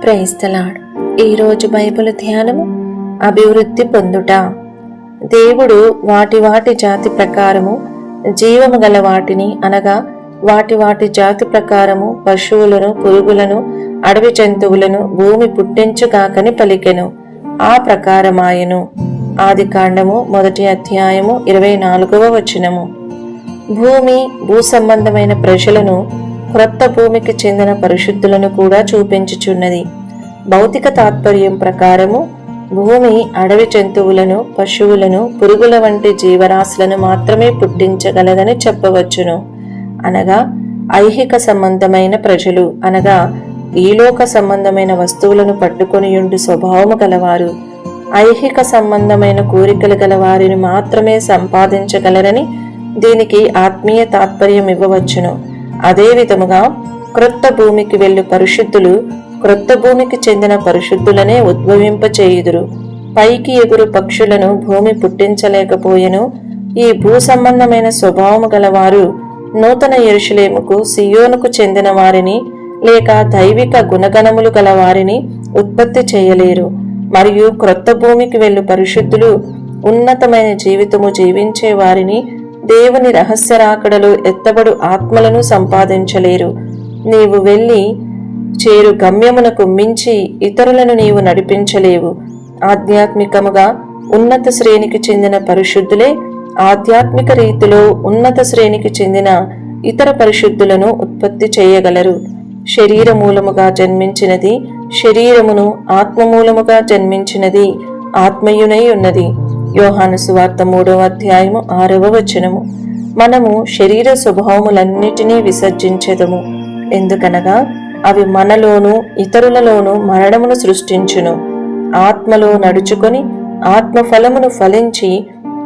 Praise the lord. ఈరోజు Bible ధ్యానము అభివృద్ధి పొందుట. దేవుడు వాటి వాటి జాతి ప్రకారము జీవము గల వాటిని అనగా వాటి జాతి ప్రకారము పశువులను, పురుగులను, అడవి జంతువులను భూమి పుట్టించుగాకని పలికెను. ఆ ప్రకారమాయెను. ఆదికాండము 1వ అధ్యాయము 24వ వచనము. భూమి భూ సంబంధమైన ప్రజలను, క్రొత్త భూమికి చెందిన పరిశుద్ధులను కూడా చూపించుచున్నది. భౌతిక తాత్పర్యం ప్రకారము భూమి అడవి జంతువులను, పశువులను, పురుగుల వంటి జీవరాశులను మాత్రమే పుట్టించగలదని చెప్పవచ్చును. అనగా ఐహిక సంబంధమైన ప్రజలు అనగా ఈలోక సంబంధమైన వస్తువులను పట్టుకొనియుండు స్వభావము గలవారు, ఐహిక సంబంధమైన కోరికలు గల వారిని మాత్రమే సంపాదించగలరని దీనికి ఆత్మీయ తాత్పర్యం ఇవ్వవచ్చును. అదే విధముగా క్రొత్త భూమికి వెళ్ళు పరిశుద్ధులు క్రొత్త భూమికి చెందిన పరిశుద్ధులనే ఉద్భవింపచేయుదురు. పైకి ఎగురు పక్షులను భూమి పుట్టించలేకపోయెను. ఈ భూ సంబంధమైన స్వభావము గలవారు నూతన యెరూషలేముకు, సియోనుకు చెందిన వారిని లేక దైవిక గుణగణములు గల వారిని ఉత్పత్తి చేయలేరు. మరియు క్రొత్త భూమికి వెళ్ళు పరిశుద్ధులు ఉన్నతమైన జీవితము జీవించే వారిని, దేవుని రహస్య రాకడలో ఎత్తబడు ఆత్మలను సంపాదించలేరు. నీవు వెళ్ళి చేరు గమ్యమునకు మించి ఇతరులను నీవు నడిపించలేవు. ఆధ్యాత్మికముగా ఉన్నత శ్రేణికి చెందిన పరిశుద్ధులే ఆధ్యాత్మిక రీతిలో ఉన్నత శ్రేణికి చెందిన ఇతర పరిశుద్ధులను ఉత్పత్తి చేయగలరు. శరీర మూలముగా జన్మించినది శరీరమును, ఆత్మమూలముగా జన్మించినది ఆత్మయునై ఉన్నది. యోహాను సువార్త 3వ అధ్యాయము 6వ వచనము. మనము శరీర స్వభావములన్నిటినీ విసర్జించెదము. ఎందుకనగా అవి మనలోను ఇతరులలోను మరణమును సృష్టించును. ఆత్మలో నడుచుకొని ఆత్మఫలమును ఫలించి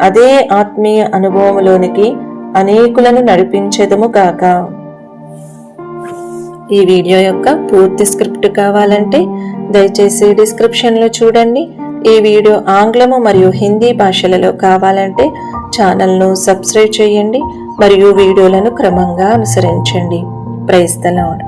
అదే ఆత్మీయ అనుభవములోనికి అనేకులను నడిపించెదము గాక. ఈ వీడియో యొక్క పూర్తి స్క్రిప్ట్ కావాలంటే దయచేసి డిస్క్రిప్షన్లో చూడండి. ఈ వీడియో ఆంగ్లము మరియు హిందీ భాషలలో కావాలంటే ఛానల్ను సబ్స్క్రైబ్ చేయండి మరియు వీడియోలను క్రమంగా అనుసరించండి. Praise the lord.